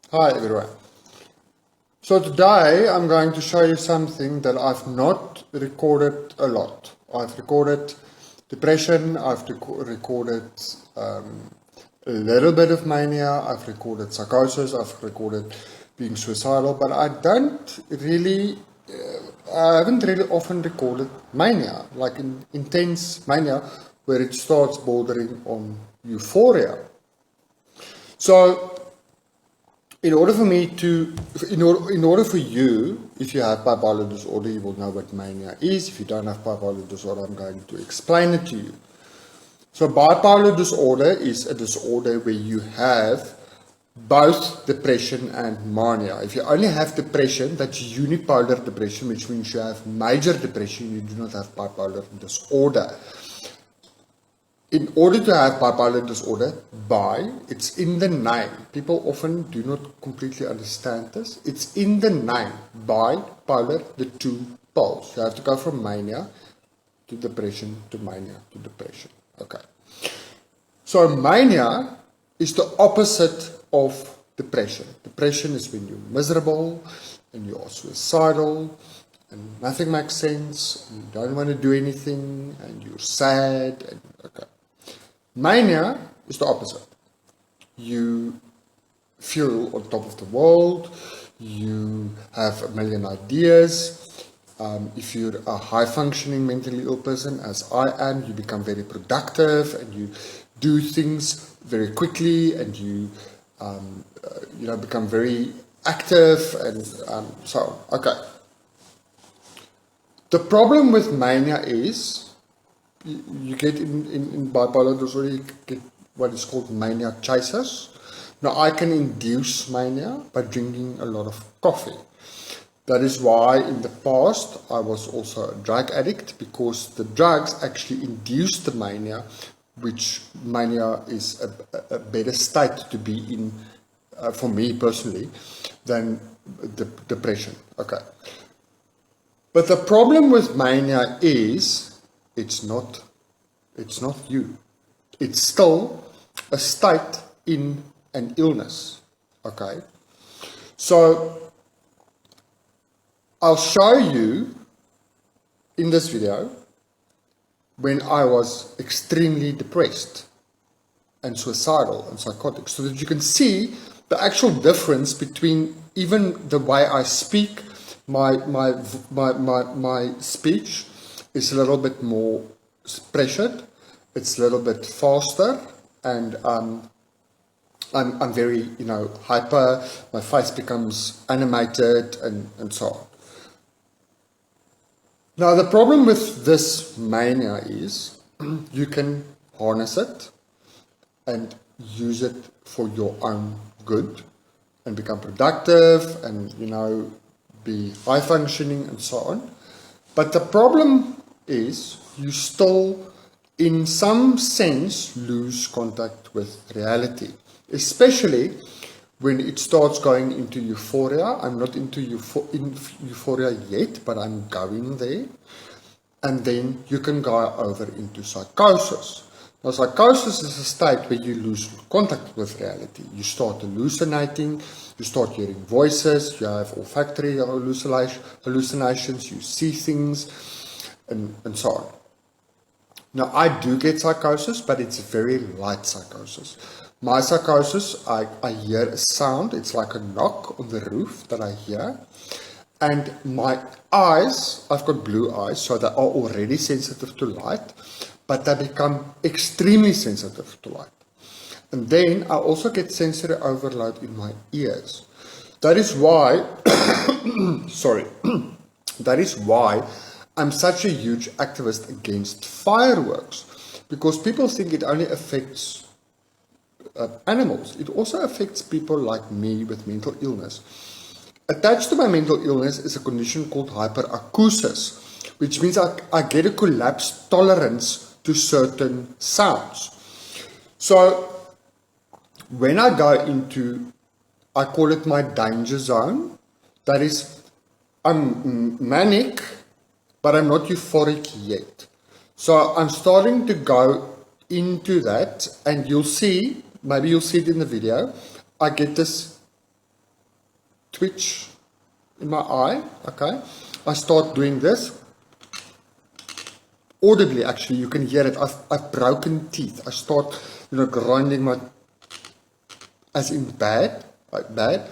Hi everyone. So today I'm going to show you something that I've not recorded a lot. I've recorded depression, recorded a little bit of mania, I've recorded psychosis, I've recorded being suicidal, but I haven't really often recorded mania, like intense mania where it starts bordering on euphoria. So in order for me to, in order for you, if you have bipolar disorder, you will know what mania is. If you don't have bipolar disorder, I'm going to explain it to you. So bipolar disorder is a disorder where you have both depression and mania. If you only have depression, that's unipolar depression, which means you have major depression, you do not have bipolar disorder. In order to have bipolar disorder, it's in the name. People often do not completely understand this. It's in the name. Bipolar, the two poles. You have to go from mania to depression to mania to depression. Okay. So mania is the opposite of depression. Depression is when you're miserable and you are suicidal and nothing makes sense and you don't want to do anything and you're sad and okay. Mania is the opposite. You feel on top of the world, you have a million ideas. If you're a high-functioning mentally ill person, as I am, you become very productive and you do things very quickly and you become very active and so on. Okay. The problem with mania is you get in bipolar disorder, you get what is called mania chasers. Now, I can induce mania by drinking a lot of coffee. That is why in the past I was also a drug addict, because the drugs actually induce the mania, which mania is a better state to be in, for me personally, than depression. Okay. But the problem with mania is it's not you. It's still a state in an illness. Okay. So I'll show you in this video when I was extremely depressed and suicidal and psychotic, so that you can see the actual difference between even the way I speak. My speech is a little bit more pressured, it's a little bit faster, and I'm very, hyper, my face becomes animated and so on. Now the problem with this mania is you can harness it and use it for your own good and become productive and, be high functioning and so on. But the problem is you still, in some sense, lose contact with reality, especially when it starts going into euphoria. I'm not into euphoria yet, but I'm going there. And then you can go over into psychosis. Now, psychosis is a state where you lose contact with reality. You start hallucinating, you start hearing voices, you have olfactory hallucinations, you see things, and so on. Now, I do get psychosis, but it's a very light psychosis. My psychosis, I hear a sound, it's like a knock on the roof that I hear. And my eyes, I've got blue eyes, so they are already sensitive to light, but they become extremely sensitive to light. And then I also get sensory overload in my ears. That is why, that is why I'm such a huge activist against fireworks, because people think it only affects animals. It also affects people like me with mental illness. Attached to my mental illness is a condition called hyperacusis, which means I get a collapsed tolerance to certain sounds. So when I go into, I call it my danger zone. That is, I'm manic, but I'm not euphoric yet. So I'm starting to go into that, and you'll see, maybe you'll see it in the video, I get this twitch in my eye, okay? I start doing this. Audibly, actually, you can hear it. I've broken teeth. I start, grinding my, as in bad, like bad.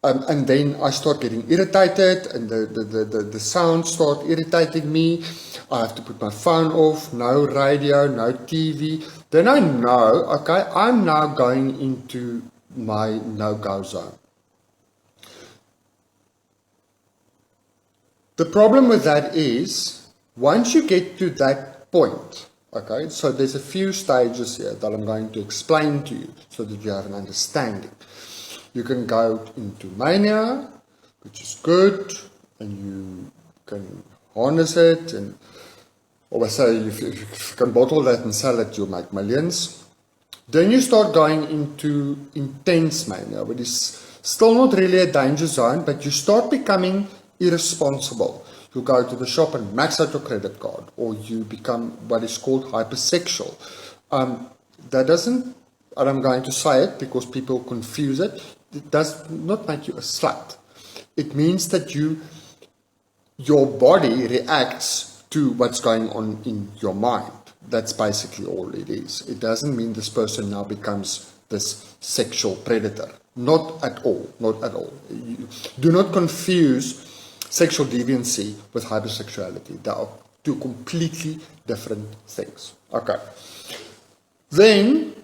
And then I start getting irritated, and the sounds start irritating me. I have to put my phone off, no radio, no TV. Then I know, okay, I'm now going into my no-go zone. The problem with that is, once you get to that point, okay, so there's a few stages here that I'm going to explain to you so that you have an understanding. You can go into mania, which is good, and you can harness it, and always say if you can bottle that and sell it, you'll make millions. Then you start going into intense mania, which is still not really a danger zone, but you start becoming irresponsible. You go to the shop and max out your credit card, or you become what is called hypersexual. That doesn't, and I'm going to say it because people confuse it, it does not make you a slut. It means that your body reacts to what's going on in your mind. That's basically all it is. It doesn't mean this person now becomes this sexual predator. Not at all, not at all. Do not confuse sexual deviancy with hypersexuality. They are two completely different things. Okay. Then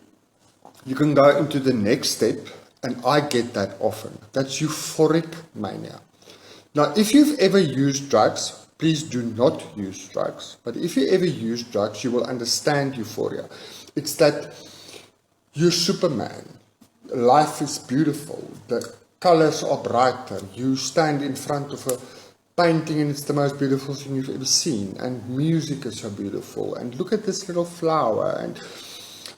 you can go into the next step, and I get that often. That's euphoric mania. Now, if you've ever used drugs, please do not use drugs. But if you ever use drugs, you will understand euphoria. It's that you're Superman. Life is beautiful. The colors are brighter. You stand in front of a painting and it's the most beautiful thing you've ever seen. And music is so beautiful. And look at this little flower. And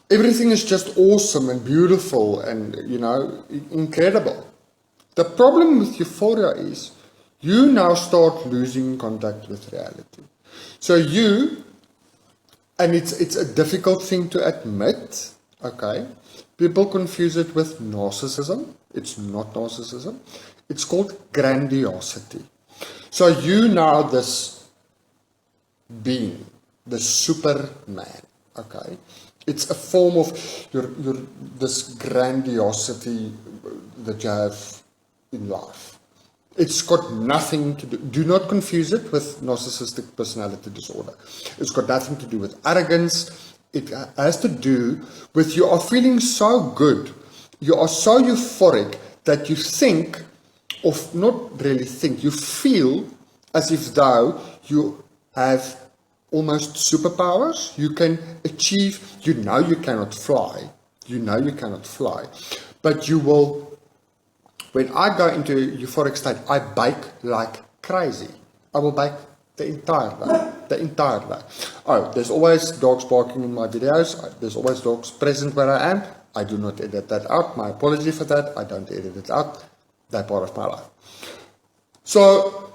everything is just awesome and beautiful and, incredible. The problem with euphoria is you now start losing contact with reality. So and it's a difficult thing to admit, okay? People confuse it with narcissism. It's not narcissism. It's called grandiosity. So you now this being, the Superman, okay? It's a form of this grandiosity that you have in life. It's got nothing to do not confuse it with narcissistic personality disorder. It's got nothing to do with arrogance. It has to do with you are feeling so good. You are so euphoric that you think, not really think, you feel as if though you have almost superpowers. You can achieve, you cannot fly. But you will. When I go into a euphoric state, I bake like crazy. I will bake the entire day. Oh, there's always dogs barking in my videos. There's always dogs present where I am. I do not edit that out. My apology for that. I don't edit it out. They're part of my life. So,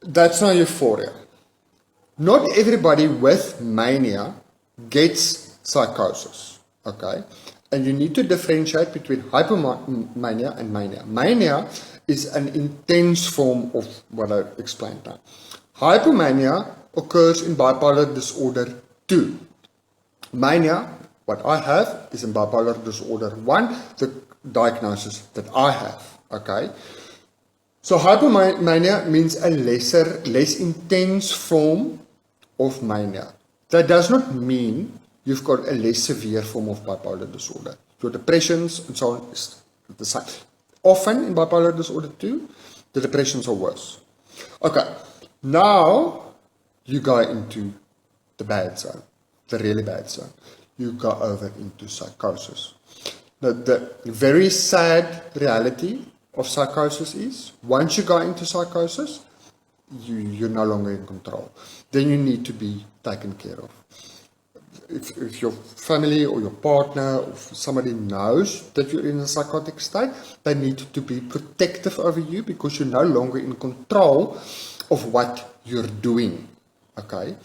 that's not euphoria. Not everybody with mania gets psychosis, okay? And you need to differentiate between hypomania and mania. Mania is an intense form of what I explained now. Hypomania occurs in bipolar disorder 2. Mania, what I have, is in bipolar disorder 1, the diagnosis that I have, okay? So hypomania means a less intense form of mania. That does not mean you've got a less severe form of bipolar disorder. Your depressions and so on is the same. Often in bipolar disorder 2, the depressions are worse. Okay, now you go into the bad zone, the really bad zone. You go over into psychosis. Now, the very sad reality of psychosis is, once you go into psychosis, you're no longer in control. Then you need to be taken care of. If your family or your partner or somebody knows that you're in a psychotic state, they need to be protective over you because you're no longer in control of what you're doing. Okay?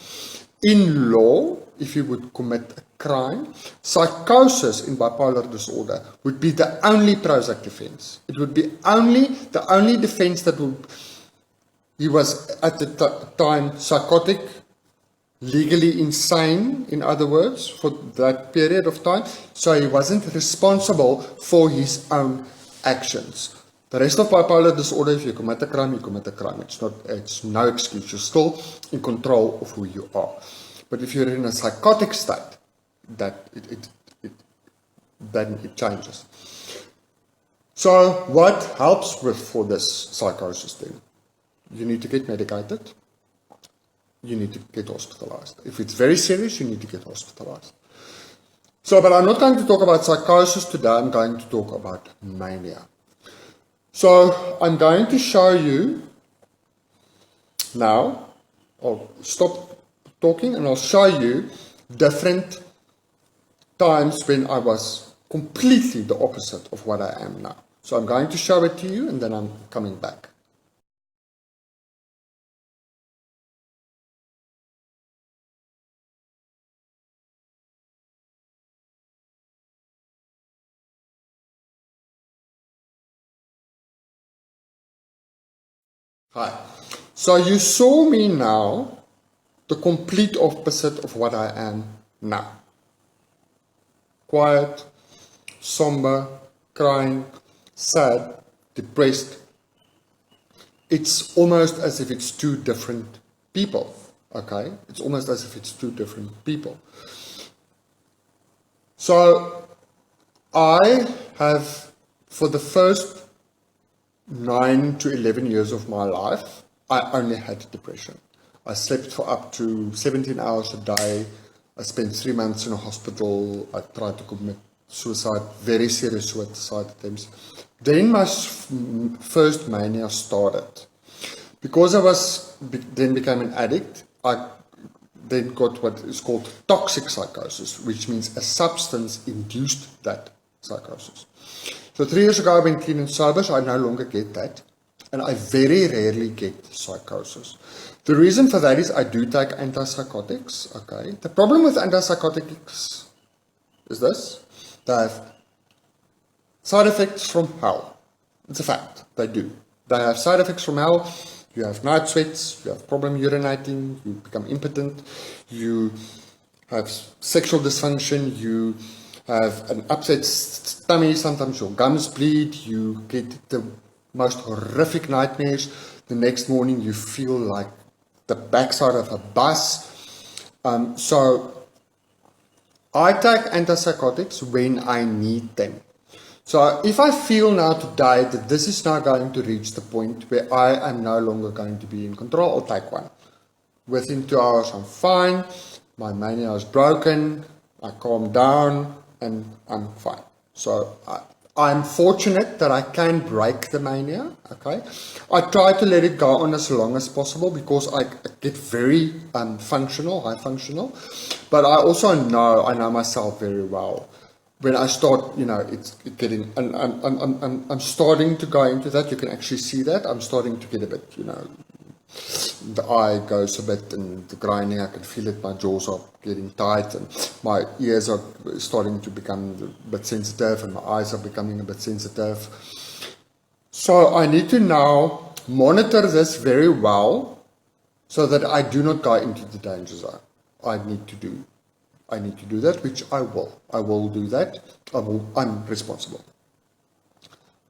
In law, if you would commit a crying, psychosis in bipolar disorder would be the only Prozac defense. It would be the only defense that would, he was at the time psychotic, legally insane, in other words, for that period of time, so he wasn't responsible for his own actions. The rest of bipolar disorder, if you commit a crime, you commit a crime. It's no excuse. You're still in control of who you are. But if you're in a psychotic state, then it changes. So what helps for this psychosis then? You need to get medicated. You need to get hospitalized. If it's very serious, you need to get hospitalized. So, but I'm not going to talk about psychosis today. I'm going to talk about mania. So I'm going to show you now. I'll stop talking and I'll show you different times when I was completely the opposite of what I am now. So I'm going to show it to you and then I'm coming back. Hi. So you saw me now, the complete opposite of what I am now. Quiet, somber, crying, sad, depressed. It's almost as if it's two different people, okay? It's almost as if it's two different people. So I have, for the first 9 to 11 years of my life, I only had depression. I slept for up to 17 hours a day. I spent 3 months in a hospital. I tried to commit suicide, very serious suicide attempts. Then my first mania started. Because I then became an addict, I then got what is called toxic psychosis, which means a substance induced that psychosis. So 3 years ago I went clean and sober, so I no longer get that. And I very rarely get psychosis. The reason for that is I do take antipsychotics, okay? The problem with antipsychotics is this. They have side effects from hell. It's a fact, they do. They have side effects from hell. You have night sweats, you have problem urinating, you become impotent, you have sexual dysfunction, you have an upset tummy, sometimes your gums bleed, you get the most horrific nightmares. The next morning you feel like the backside of a bus. So I take antipsychotics when I need them. So if I feel now today that this is now going to reach the point where I am no longer going to be in control, I'll take one. Within 2 hours I'm fine, my mania is broken, I calm down, and I'm fine. So I'm fortunate that I can break the mania, okay? I try to let it go on as long as possible because I get very functional, high functional. But I also know, I know myself very well. When I start, it's getting, and I'm starting to go into that. You can actually see that. I'm starting to get a bit, the eye goes a bit and the grinding, I can feel it, my jaws are getting tight and my ears are starting to become a bit sensitive and my eyes are becoming a bit sensitive. So I need to now monitor this very well so that I do not go into the danger zone. I need to do that, which I will. I will do that. I'm responsible.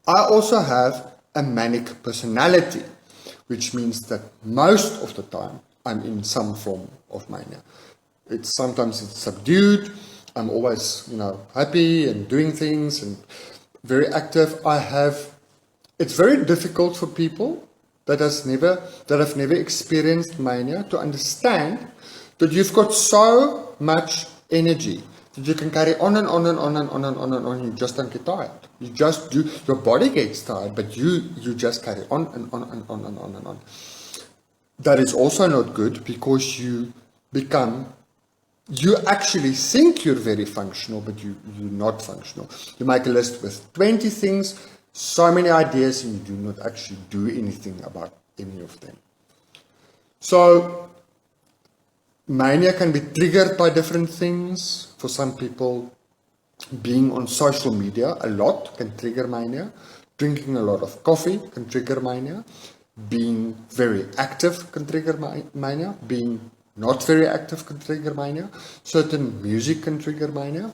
I also have a manic personality, which means that most of the time I'm in some form of mania. Sometimes it's subdued. I'm always, happy and doing things and very active. It's very difficult for people that have never experienced mania to understand that you've got so much energy that you can carry on and on and on and on and on and on. You just don't get tired. You just do. Your body gets tired, but you just carry on and on and on and on and on. That is also not good because you actually think you're very functional, but you're not functional. You make a list with 20 things, so many ideas, and you do not actually do anything about any of them. So Mania can be triggered by different things. For some people, being on social media a lot can trigger mania. Drinking a lot of coffee can trigger mania. Being very active can trigger mania. Being not very active can trigger mania. Certain music can trigger mania.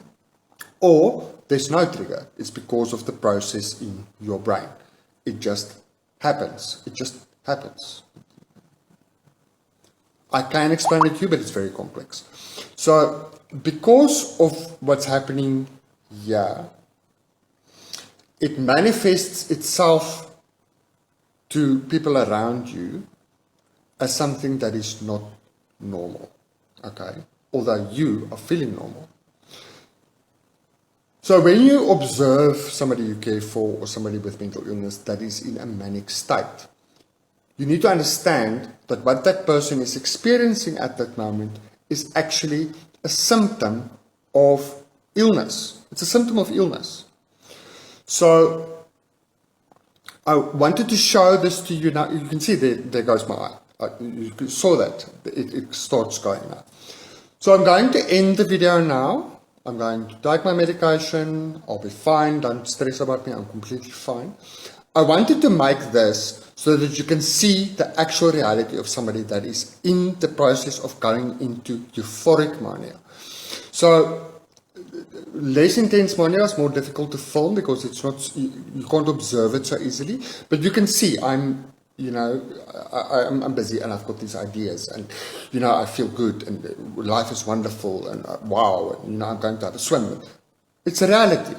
Or there's no trigger. It's because of the process in your brain. It just happens. It just happens. I can explain it to you, but it's very complex. So, because of what's happening here, it manifests itself to people around you as something that is not normal, okay? Although you are feeling normal. So when you observe somebody you care for or somebody with mental illness that is in a manic state, you need to understand that what that person is experiencing at that moment is actually a symptom of illness. It's a symptom of illness. So I wanted to show this to you now. You can see there goes my eye. You saw that. It starts going now. So I'm going to end the video now. I'm going to take my medication. I'll be fine. Don't stress about me. I'm completely fine. I wanted to make this so that you can see the actual reality of somebody that is in the process of going into euphoric mania. So less intense mania is more difficult to film because it's not, you can't observe it so easily. But you can see I'm busy and I've got these ideas and, I feel good and life is wonderful and wow, and, I'm going to have a swim. It's a reality.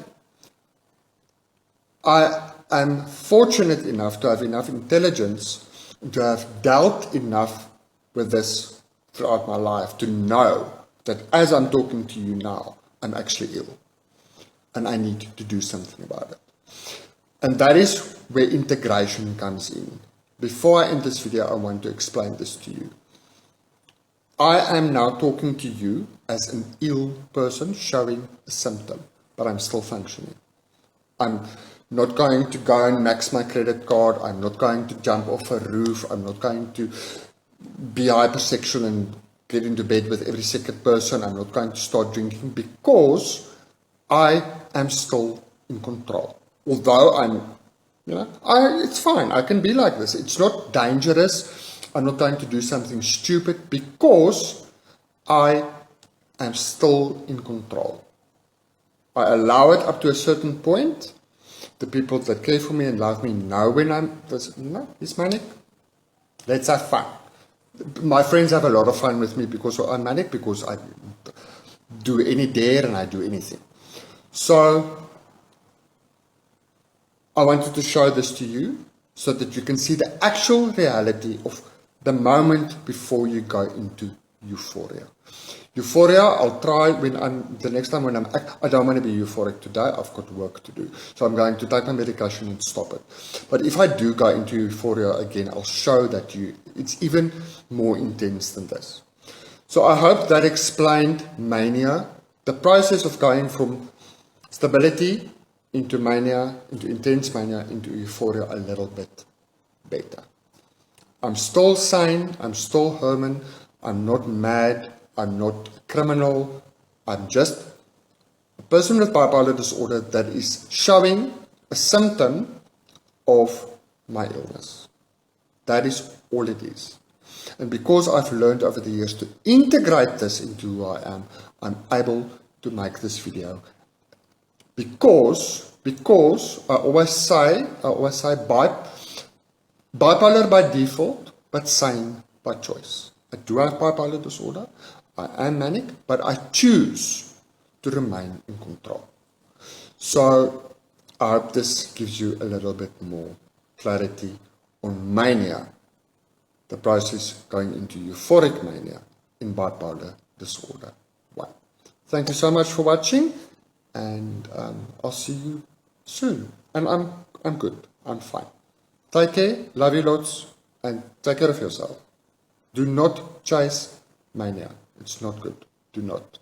I'm fortunate enough to have enough intelligence, to have dealt enough with this throughout my life to know that as I'm talking to you now, I'm actually ill and I need to do something about it. And that is where integration comes in. Before I end this video, I want to explain this to you. I am now talking to you as an ill person showing a symptom, but I'm still functioning. I'm not going to go and max my credit card. I'm not going to jump off a roof. I'm not going to be hypersexual and get into bed with every second person. I'm not going to start drinking because I am still in control. Although I'm, it's fine. I can be like this. It's not dangerous. I'm not going to do something stupid because I am still in control. I allow it up to a certain point. The people that care for me and love me know when he's manic. Let's have fun. My friends have a lot of fun with me because I'm manic, because I do any dare and I do anything. So I wanted to show this to you so that you can see the actual reality of the moment before you go into euphoria. Euphoria, I'll try the next time when I don't want to be euphoric today, I've got work to do. So I'm going to take my medication and stop it. But if I do go into euphoria again, I'll show that it's even more intense than this. So I hope that explained mania, the process of going from stability into mania, into intense mania, into euphoria a little bit better. I'm still sane, I'm still Herman, I'm not mad, I'm not a criminal, I'm just a person with bipolar disorder that is showing a symptom of my illness. That is all it is. And because I've learned over the years to integrate this into who I am, I'm able to make this video. Because I always say bipolar by default, but sane by choice. I do have bipolar disorder. I am manic, but I choose to remain in control. So I hope this gives you a little bit more clarity on mania, the process going into euphoric mania in bipolar disorder 1. Thank you so much for watching, and I'll see you soon. And I'm good. I'm fine. Take care. Love you lots, and take care of yourself. Do not chase mania. It's not good. Do not.